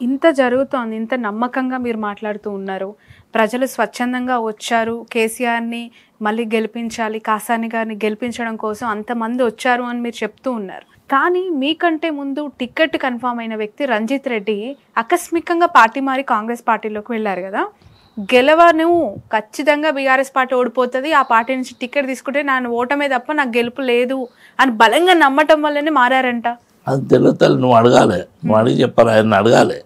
ఇంత జరుగుతోంది, ఇంత నమ్మకంగా మీరు మాట్లాడుతూ ఉన్నారు. ప్రజలు స్వచ్ఛందంగా వచ్చారు, కేసీఆర్ని మళ్ళీ గెలిపించాలి, కాసాని గారిని గెలిపించడం కోసం అంతమంది వచ్చారు అని మీరు చెప్తూ ఉన్నారు. కానీ మీకంటే ముందు టికెట్ కన్ఫామ్ అయిన వ్యక్తి రంజిత్ రెడ్డి ఆకస్మికంగా పార్టీ మారి కాంగ్రెస్ పార్టీలోకి వెళ్ళారు కదా. గెలవను ఖచ్చితంగా బీఆర్ఎస్ పార్టీ ఓడిపోతుంది, ఆ పార్టీ నుంచి టికెట్ తీసుకుంటే నా ఓటమే తప్ప నాకు గెలుపు లేదు అని బలంగా నమ్మటం వల్లనే మారారంట. అది తెలుగుతల్లి, నువ్వు అడగాలి, నువ్వు అడిగి చెప్పాలి, ఆయన అడగాలి.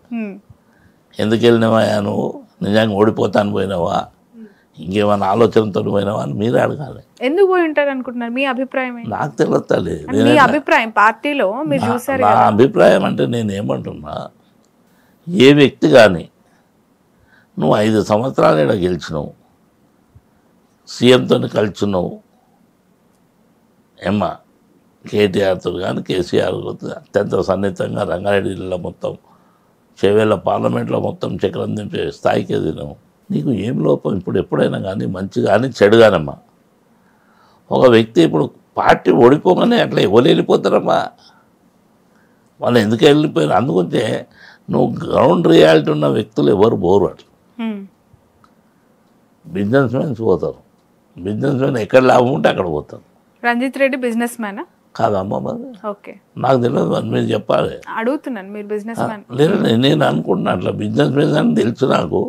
ఎందుకు వెళ్ళినావా నువ్వు, నిజంగా ఓడిపోతాను పోయినావా, ఇంకేమైనా ఆలోచనతో పోయినావా అని మీరే అడగాలి. ఎందుకు పోయి ఉంటారు అనుకుంటున్నారు, మీ అభిప్రాయం? నాకు తెలుగుతల్లి, మీ అభిప్రాయం పార్టీలో మీరు చూసారు. నా అభిప్రాయం అంటే నేనేమంటున్నా, ఏ వ్యక్తి కానీ నువ్వు 5 సంవత్సరాలు ఇక్కడ గెలిచినావు, సీఎంతో కలిసినావు, ఏమ్మా కేటీఆర్తో కానీ కేసీఆర్ అత్యంత సన్నిహితంగా రంగారెడ్డి జిల్లా మొత్తం చేవేళ్ళ పార్లమెంట్లో మొత్తం చక్రం దింపే స్థాయికి ఎదిగినావు. నీకు ఏం లోపం? ఇప్పుడు ఎప్పుడైనా కానీ మంచి కానీ చెడు కానమ్మా. ఒక వ్యక్తి ఇప్పుడు పార్టీ ఓడిపోగానే అట్లా ఎవరు వెళ్ళిపోతారమ్మా, వాళ్ళు ఎందుకు వెళ్ళిపోయారు? అందుకుంటే నువ్వు గ్రౌండ్ రియాలిటీ ఉన్న వ్యక్తులు ఎవరు పోరు. అట్లా బిజినెస్ మ్యాన్స్ పోతారు, బిజినెస్ మ్యాన్ ఎక్కడ లాభం ఉంటే అక్కడ పోతారు. రంజిత్ రెడ్డి బిజినెస్ మ్యానా? కాదమ్మా, మరి ఓకే, నాకు తెలియదు, మరి మీరు చెప్పాలి. అడుగుతున్నాను, మీరు బిజినెస్ మ్యాన్? లేదు, నేను అనుకుంటున్నా అట్లా బిజినెస్ మ్యాన్ అని తెలుసు నాకు.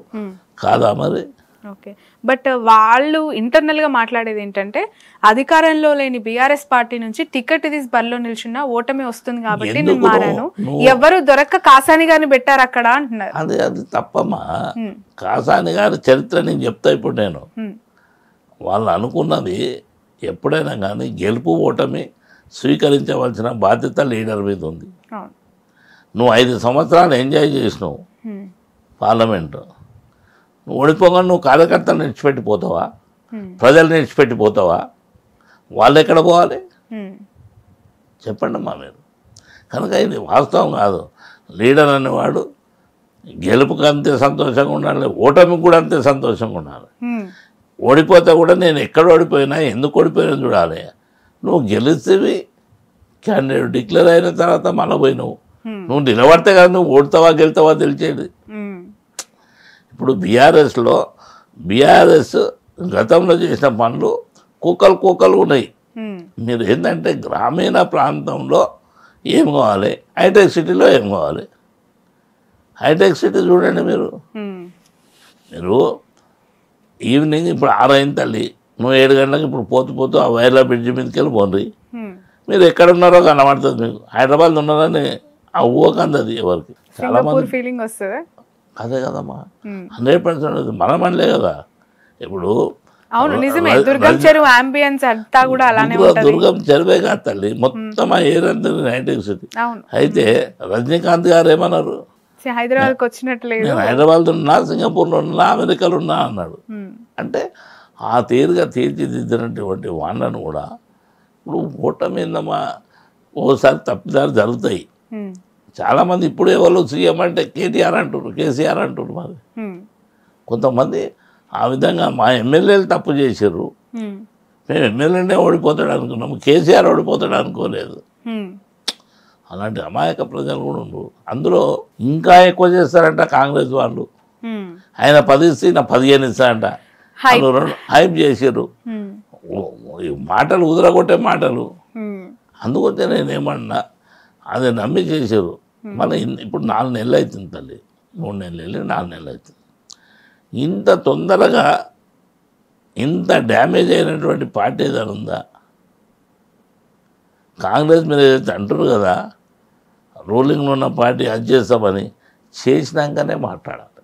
కాదా మరి? ఓకే, బట్ వాళ్ళు ఇంటర్నల్ గా మాట్లాడేది ఏంటంటే అధికారంలో లేని బీఆర్ఎస్ పార్టీ నుంచి టికెట్ తీసి బరిలో నిల్చున్నా ఓటమి వస్తుంది కాబట్టి నేను మారాను, ఎవరు దొరక్క కాసాని గారిని పెట్టారు అక్కడ అంటున్నారు. అది తప్పమ్మా. కాసాని గారి చరిత్ర నేను చెప్తా. ఇప్పుడు నేను వాళ్ళు అనుకున్నది ఎప్పుడైనా కానీ గెలుపు ఓటమి స్వీకరించవలసిన బాధ్యత లీడర్ మీద ఉంది. నువ్వు 5 సంవత్సరాలు ఎంజాయ్ చేసినావు పార్లమెంటు, నువ్వు ఓడిపోగానే నువ్వు కార్యకర్తలు నిడిచిపెట్టిపోతావా, ప్రజలు నిడిచిపెట్టిపోతావా? వాళ్ళు ఎక్కడ పోవాలి చెప్పండి అమ్మా మీరు. కనుక ఇది వాస్తవం కాదు. లీడర్ అనేవాడు గెలుపుకి అంతే సంతోషంగా ఉండాలి, ఓటమికి కూడా అంతే సంతోషంగా ఉండాలి. ఓడిపోతే కూడా నేను ఎక్కడ ఓడిపోయినా ఎందుకు ఓడిపోయినా చూడాలి. నువ్వు గెలిస్తేవి క్యాండిడేట్ డిక్లేర్ అయిన తర్వాత మళ్ళీ పోయినావు, నువ్వు నిలబడితే కదా నువ్వు ఓడతావా గెలుతావా తెలిసేది. ఇప్పుడు బీఆర్ఎస్ గతంలో చేసిన పనులు కుక్కలు ఉన్నాయి. మీరు ఏంటంటే గ్రామీణ ప్రాంతంలో ఏం కావాలి, హైటెక్ సిటీలో ఏం కావాలి. హైటెక్ సిటీ చూడండి మీరు ఈవినింగ్ ఇప్పుడు 6 అయింది తల్లి, నువ్వు 7 గంటలకు ఇప్పుడు పోతూ ఆ వైర్ల బ్రిడ్జి మీదకి వెళ్ళి పోండి, మీరు ఎక్కడ ఉన్నారో కనబడుతుంది మీకు. హైదరాబాద్ ఉన్నారని ఆ ఊహకందది ఎవరికి. చాలా మంది ఫీలింగ్ వస్తుంది. అదే కదమ్మా, 100% మనం అనలే కదా. ఇప్పుడు దుర్గం చెరువే కాదు తల్లి, మొత్తం ఆ ఏరంతా హైటెక్ సిటీ. అయితే రజనీకాంత్ గారు ఏమన్నారు, హైదరాబాద్కి వచ్చినట్లేదు, నేను హైదరాబాద్లో ఉన్నా, సింగపూర్లో ఉన్నా, అమెరికాలో ఉన్నా అన్నాడు. అంటే ఆ తీరుగా తీర్చిదిద్దినటువంటి వాళ్ళను కూడా ఇప్పుడు ఓటమి ఏందమ్మా, ఓసారి తప్పిదారు జరుగుతాయి. చాలామంది ఇప్పుడు ఎవరు సీఎం అంటే కేటీఆర్ అంటారు, కేసీఆర్ అంటారు. మరి కొంతమంది ఆ విధంగా మా ఎమ్మెల్యేలు తప్పు చేశారు, మేము ఎమ్మెల్యేనే ఓడిపోతాడు అనుకున్నాము, కేసీఆర్ ఓడిపోతాడు అనుకోలేదు. అలాంటి అమాయక ప్రజలు కూడా ఉండరు. అందులో ఇంకా ఎక్కువ చేస్తారంట కాంగ్రెస్ వాళ్ళు. ఆయన 10 ఇస్తే నా 15 ఇస్తారంట, హైప్ చేశారు. మాటలు ఉదరగొట్టే మాటలు. అందుకొచ్చే నేనేమన్నా అది నమ్మి చేశారు. మళ్ళీ ఇప్పుడు 4 నెలలు అవుతుంది తల్లి, 3 నెలలు వెళ్ళి 4 నెలలు అవుతుంది. ఇంత తొందరగా ఇంత డ్యామేజ్ అయినటువంటి పార్టీ ఏదైనా ఉందా? కాంగ్రెస్ మీద ఏదైతే అంటారు కదా, రూలింగ్లో ఉన్న పార్టీ అది చేస్తామని, చేసినాకనే మాట్లాడాలి.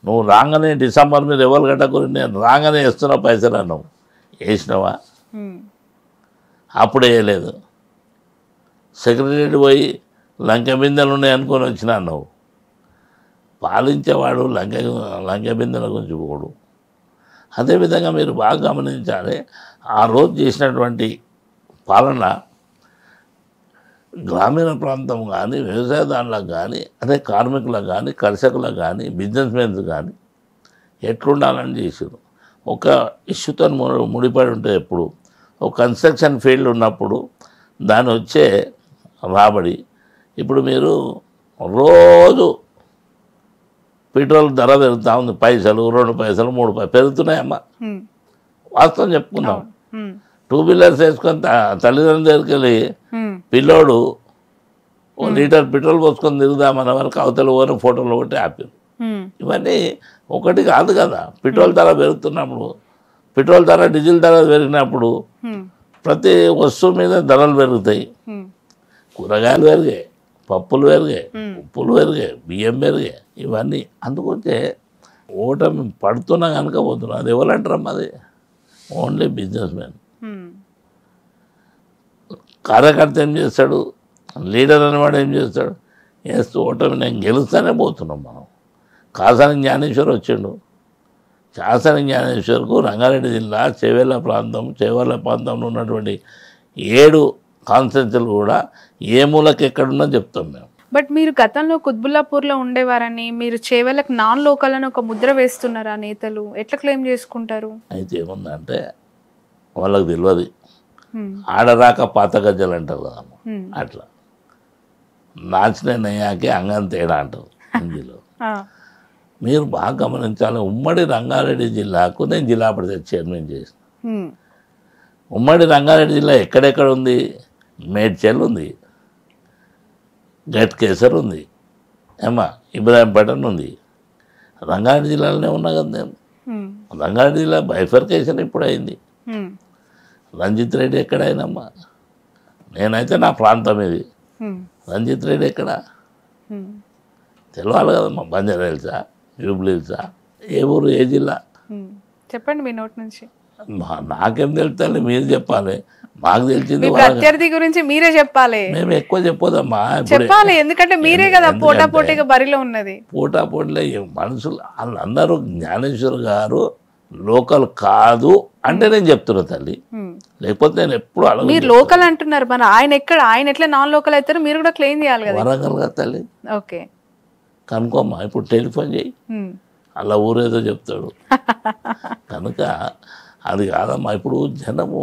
నువ్వు రాగానే డిసెంబర్ మీద ఎవరు కట్టకూడదు, నేను రాగానే వేస్తున్నా పైసలు అన్నావు, వేసినావా? అప్పుడు వేయలేదు. సెక్రటరీ పోయి లంక బిందెలు ఉన్నాయి అనుకొని వచ్చినా అన్నావు. పాలించేవాడు లంక బిందెల గురించి పోడు. అదేవిధంగా మీరు బాగా గమనించాలి, ఆ రోజు చేసినటువంటి పాలన గ్రామీణ ప్రాంతం కానీ, వ్యవసాయదారులకు కానీ, అదే కార్మికులకు కానీ, కర్షకులకు కానీ, బిజినెస్ మెన్స్ కానీ ఎట్లుండాలని చేసారు. ఒక ఇష్యూతో ముడిపడి ఉంటే ఎప్పుడు ఒక కన్స్ట్రక్షన్ ఫీల్డ్ ఉన్నప్పుడు దాని వచ్చే రాబడి. ఇప్పుడు మీరు రోజు పెట్రోల్ ధర పెరుగుతూ ఉంది, పైసలు 2 పైసలు 3 పైసలు పెరుగుతున్నాయమ్మా. వాస్తవం చెప్పుకుందాం. 2 వీలర్స్ వేసుకొని తల్లిదండ్రుల దగ్గరికి వెళ్ళి పిల్లోడు 1 లీటర్ పెట్రోల్ పోసుకొని తిరుగుదామన్న వరకు అవతల ఓన ఫోటోలు ఒకటి ఆపారు. ఇవన్నీ ఒకటి కాదు కదా. పెట్రోల్ ధర పెరుగుతున్నప్పుడు, పెట్రోల్ ధర డీజిల్ ధర పెరిగినప్పుడు ప్రతి వస్తువు మీద ధరలు పెరుగుతాయి. కూరగాయలు పెరిగాయి, పప్పులు పెరిగాయి, ఉప్పులు పెరిగాయి, బియ్యం పెరిగాయి. ఇవన్నీ అందుకొచ్చే ఓటమి పడుతున్నా కనుక పోతున్నా. అది ఎవరంటారమ్మా? అది ఓన్లీ బిజినెస్ మ్యాన్. కార్యకర్త ఏం చేస్తాడు, లీడర్ అనేవాడు ఏం చేస్తాడు? వేస్తూ ఓటమి నేను గెలుస్తానే పోతున్నాం మనం. కాసాని జ్ఞానేశ్వర్ వచ్చిండు. కాసాని జ్ఞానేశ్వర్కు రంగారెడ్డి జిల్లా చేవెళ్ళ ప్రాంతంలో ఉన్నటువంటి 7 కాన్స్టిట్యున్సీలు కూడా ఏ మూలకి ఎక్కడున్నా చెప్తాం మేము. బట్ మీరు గతంలో కుత్బుల్లాపూర్లో ఉండేవారని, మీరు చేవెళ్ళకి నాన్ లోకల్ అని ఒక ముద్ర వేస్తున్నారా నేతలు? ఎట్లా క్లెయిమ్ చేసుకుంటారు? అయితే ఏముందంటే వాళ్ళకి తెలియదు. ఆడరాక పాత గజ్జలు అంటారు కదా, అట్లా నాచిన నయ్యాకే అంగం తేడా అంటారు హిందీలో. మీరు బాగా గమనించాలి. ఉమ్మడి రంగారెడ్డి జిల్లాకు నేను జిల్లా పరిషత్ చైర్మన్ చేసిన. ఉమ్మడి రంగారెడ్డి జిల్లా ఎక్కడెక్కడ ఉంది? మేడ్చల్ ఉంది, గట్కేసర్ ఉంది, ఇబ్రాహీంపట్నం ఉంది. రంగారెడ్డి జిల్లాలోనే ఉన్నా కదా నేను. రంగారెడ్డి జిల్లా బైఫర్కేషన్ ఇప్పుడు అయింది. రంజిత్ రెడ్డి ఎక్కడైనమ్మా? నేనైతే నా ప్రాంతం ఇది. రంజిత్ రెడ్డి ఎక్కడ తెలవాలి కదమ్మా. బంజారా హిల్సా, జూబ్లీ హిల్సా, ఏ ఊరు, ఏ జిల్లా? చెప్పండి మీ నోటి నుంచి. నాకేం తెలుస్తుంది, మీరు చెప్పాలి. మాకు తెలిసింది ప్రత్యర్థి గురించి మీరే చెప్పాలి. మేము ఎక్కువ చెప్పొద్దమ్మా, చెప్పాలి. ఎందుకంటే మీరే కదా పోటాపోటీగా బరిలో ఉన్నది. పోటాపోటీలో మనుషులు వాళ్ళందరూ జ్ఞానేశ్వర్ గారు లోకల్ కాదు అంటే నేను చెప్తున్నా తల్లి. లేకపోతే నేను ఎప్పుడు అడగను. మీరు లోకల్ అంటున్నారు, మరి ఆయన ఎక్కడ? ఆయన ఎట్లా నాన్ లోకల్ అవుతారు? మీరు కూడా క్లెయిమ్ చేయాలి కదా. వరంగల్ కదా తల్లి. ఓకే, కనుకోమ్మా. ఇప్పుడు టెలిఫోన్ చేయి, అలా ఊరేదో చెప్తాడు. కనుక అది కాదమ్మా. ఇప్పుడు జనము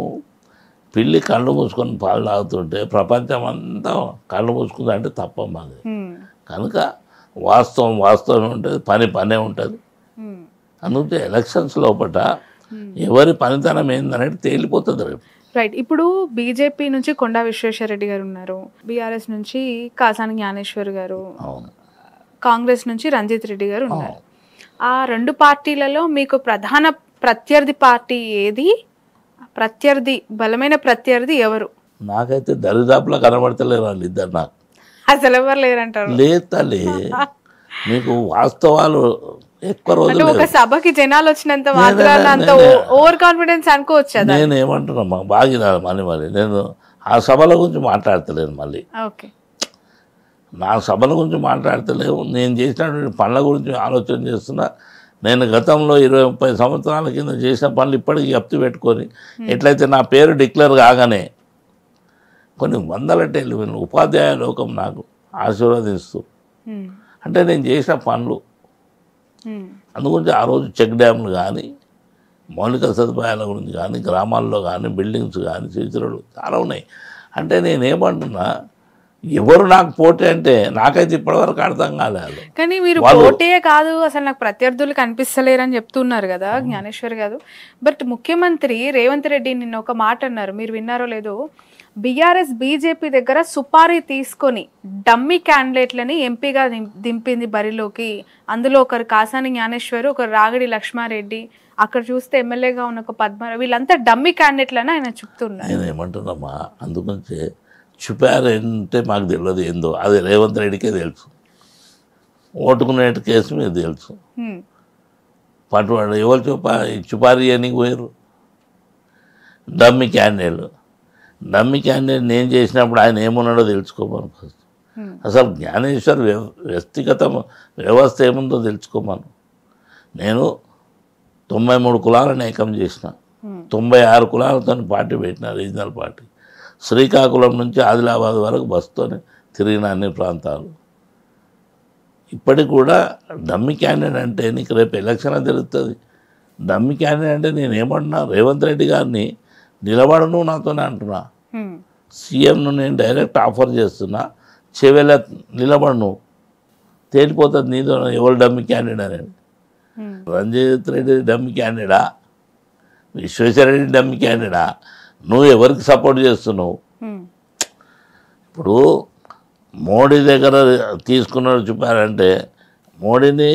పిల్లి కళ్ళు మూసుకొని పాలు తాగుతుంటే ప్రపంచం అంతా కళ్ళు మూసుకుంది అంటే తప్పమ్మా అది. కనుక వాస్తవం ఉంటుంది, పనే ఉంటుంది. అందుకే ఎలక్షన్స్ లోపల ఎవరి పనితనం ఏందనేది తేలిపోతుంది రేపు. రైట్. ఇప్పుడు బీజేపీ నుంచి కొండా విశ్వేశ్వరరెడ్డి గారు ఉన్నారు, బీఆర్ఎస్ నుంచి కాసాని జ్ఞానేశ్వర్ గారు, కాంగ్రెస్ నుంచి రంజిత్ రెడ్డి గారు ఉన్నారు. ఆ 2 పార్టీలలో మీకు ప్రధాన ప్రత్యర్థి పార్టీ ఏది? బలమైన ప్రత్యర్థి ఎవరు? నాకైతే దరిదాపులా కనబడతలేరు వాళ్ళు ఇద్దరు. నాకు అసలు ఎవరు లేరంటారు? లేదు తల్లి, మీకు వాస్తవాలు ఎక్కువ రోజులు. ఒక సభకి జనాలు వచ్చినంత మాత్రాన అంత ఓవర్ కాన్ఫిడెన్స్ అనుకోవచ్చు. నేను ఏమంటున్నా బాగా మరి నేను ఆ సభల గురించి మాట్లాడతలేను. మళ్ళీ నా సభల గురించి మాట్లాడతలేవు. నేను చేసినటువంటి పనుల గురించి ఆలోచన చేస్తున్నా. నేను గతంలో 20-30 సంవత్సరాల కింద చేసిన పనులు ఇప్పటికీ జప్తు పెట్టుకొని, ఎట్లయితే నా పేరు డిక్లేర్ కాగానే కొన్ని వందల టెలివిజన్ ఉపాధ్యాయ లోకం నాకు ఆశీర్వదిస్తూ, అంటే నేను చేసిన పనులు. అందుగురించి ఆ రోజు చెక్ డ్యామ్లు కానీ, మౌలిక సదుపాయాల గురించి కానీ, గ్రామాల్లో కానీ, బిల్డింగ్స్ కానీ, సీసీరోడ్లు చాలా ఉన్నాయి. అంటే నేనేమంటున్నా, ఎవరు నాకు పోటీ అంటే నాకైతే ఇప్పటివరకు అర్థం కాలేదు. కానీ మీరు పోటీ కాదు, అసలు నాకు ప్రత్యర్థులు కనిపిస్తలేరని చెప్తున్నారు కదా జ్ఞానేశ్వర్ గారు. బట్ ముఖ్యమంత్రి రేవంత్ రెడ్డి నిన్న ఒక మాట అన్నారు, మీరు విన్నారో లేదో? బీఆర్ఎస్ బీజేపీ దగ్గర సుపారీ తీసుకొని డమ్మీ క్యాండిడేట్లని ఎంపీగా దింపింది బరిలోకి. అందులో ఒకరు కాసాని జ్ఞానేశ్వర్, ఒకరు రాగడి లక్ష్మారెడ్డి, అక్కడ చూస్తే ఎమ్మెల్యేగా ఉన్న ఒక పద్మారావు, వీళ్ళంతా డమ్మీ క్యాండిడేట్లని ఆయన చెప్తున్నారు. నేను ఏమంటున్నామా, అందుగురించి చూపారంటే మాకు తెలియదు ఏందో, అది రేవంత్ రెడ్డికే తెలుసు. ఓటుకునే కేసు మీకు తెలుసు. పట్టుబడి ఎవరు చుపారీ అని పోయారు? డమ్మీ క్యాండిడేట్ నేను చేసినప్పుడు ఆయన ఏమున్నాడో తెలుసుకోమను ఫస్ట్. అసలు జ్ఞానేశ్వర్ వ్యక్తిగత వ్యవస్థ ఏముందో తెలుసుకోమను. నేను 93 కులాలను ఏకం చేసిన, 96 కులాలతో పార్టీ పెట్టిన, రీజనల్ పార్టీ. శ్రీకాకుళం నుంచి ఆదిలాబాద్ వరకు బస్సుతోనే తిరిగిన అన్ని ప్రాంతాలు. ఇప్పటికి కూడా డమ్మీ క్యాండిడేట్ అంటే నీకు రేపు ఎలక్షన్ తెలుస్తుంది. డమ్మీ క్యాండిడేట్ అంటే నేను ఏమంటున్నా, రేవంత్ రెడ్డి గారిని నిలబడను నాతోనే అంటున్నా. సీఎంను నేను డైరెక్ట్ ఆఫర్ చేస్తున్నా, చెవెల నిలబడను, తేలిపోతుంది నీతో ఎవరు డమ్మి క్యాండిడేట్ అనేది. రంజిత్ రెడ్డి డమ్మి క్యాండిడేటా, విశ్వేశ్వరరెడ్డి డమ్మి క్యాండిడేటా, నువ్వు ఎవరికి సపోర్ట్ చేస్తున్నావు? ఇప్పుడు మోడీ దగ్గర తీసుకున్నాడు చూపారంటే మోడీని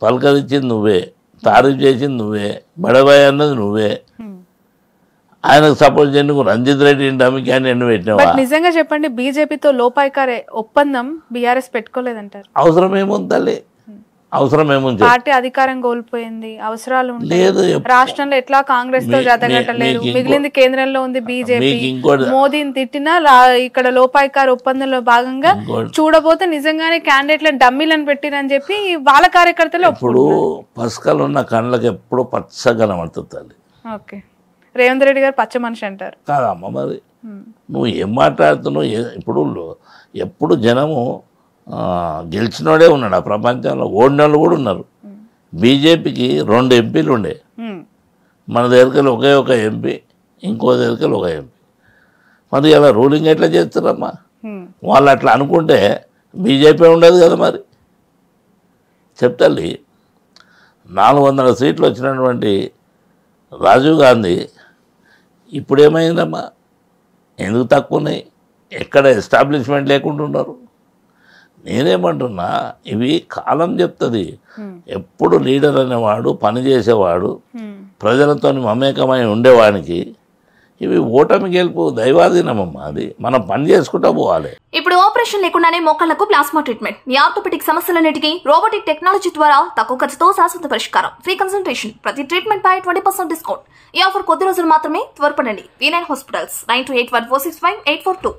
పలకరించింది నువ్వే, తారీఫ్ చేసింది నువ్వే, బడబాయ్ అన్నది నువ్వే. ఆయనకు సపోర్ట్ చేయడానికి రంజిత్ రెడ్డి డమ్మి క్యాండిడేట్ పెట్టినావా? నిజంగా చెప్పండి, బీజేపీతో లోపాయికారే ఒప్పందం బీఆర్ఎస్ పెట్టుకోలేదంటారు. అవసరం ఏముంది తల్లి, అవసరం ఏముంది? పార్టీ అధికారం కోల్పోయింది, అవసరాలు లేదు. రాష్ట్రంలో ఎట్లా కాంగ్రెస్ తో జతగట్టలేదు, మిగిలింది కేంద్రంలో ఉంది బీజేపీ. మోదీని తిట్టినా ఇక్కడ లోపాయికార ఒప్పందంలో భాగంగా చూడబోతే నిజంగానే క్యాండిడేట్లను డమ్మీలను పెట్టిరని చెప్పి వాళ్ళ కార్యకర్తలు ఇప్పుడు పసుకలు ఉన్న కళ్ళకి ఎప్పుడు పచ్చగా కనబడుతుంది. ఓకే, రేవంత్ రెడ్డి గారు పచ్చ మనిషి అంటారు కాదమ్మ. మరి నువ్వు ఏం మాట్లాడుతున్నావు? ఇప్పుడు ఎప్పుడు జనము గెలిచినోడే ఉన్నాడు ఆ ప్రపంచంలో, ఓడినోళ్ళు కూడా ఉన్నారు. బీజేపీకి 2 ఎంపీలు ఉండే, మన దగ్గరికి ఒకే ఒక ఎంపీ, ఇంకో దగ్గరికి ఒక ఎంపీ. మరి ఇలా రూలింగ్ ఎట్లా చేస్తారమ్మా? వాళ్ళు అట్లా అనుకుంటే బీజేపీ ఉండదు కదా. మరి చెప్తాలి, 400 సీట్లు వచ్చినటువంటి రాజీవ్ గాంధీ ఇప్పుడు ఏమైందమ్మా? ఎందుకు తక్కువ ఉన్నాయి? ఎక్కడ ఎస్టాబ్లిష్మెంట్ లేకుండా ఉన్నారు. నేనేమంటున్నా, ఇవి కాలం చెప్తుంది. ఎప్పుడు లీడర్ అనేవాడు, పనిచేసేవాడు, ప్రజలతో మమేకమై ఉండేవానికి ఇవి ఓటమి గెలుపు దైవాధీనమమ్మా. అది మనం పని చేసుకుంటా పోవాలి. ఇప్పుడు ఆపరేషన్ లేకుండానే మోకాళ్లకు ప్లాస్మా ట్రీట్మెంట్, మీ ఆర్థోపెడిక్ సమస్యలన్నిటికీ రోబోటిక్ టెక్నాలజీ ద్వారా తక్కువ ఖర్చుతో శాశ్వత పరిష్కారం, ఫ్రీ కన్సల్టేషన్, ప్రతి ట్రీట్మెంట్ పై 20% డిస్కౌంట్. ఈ ఆఫర్ కొద్ది రోజులు మాత్రమే, త్వరపడండి. V9 hospitals 9281465842.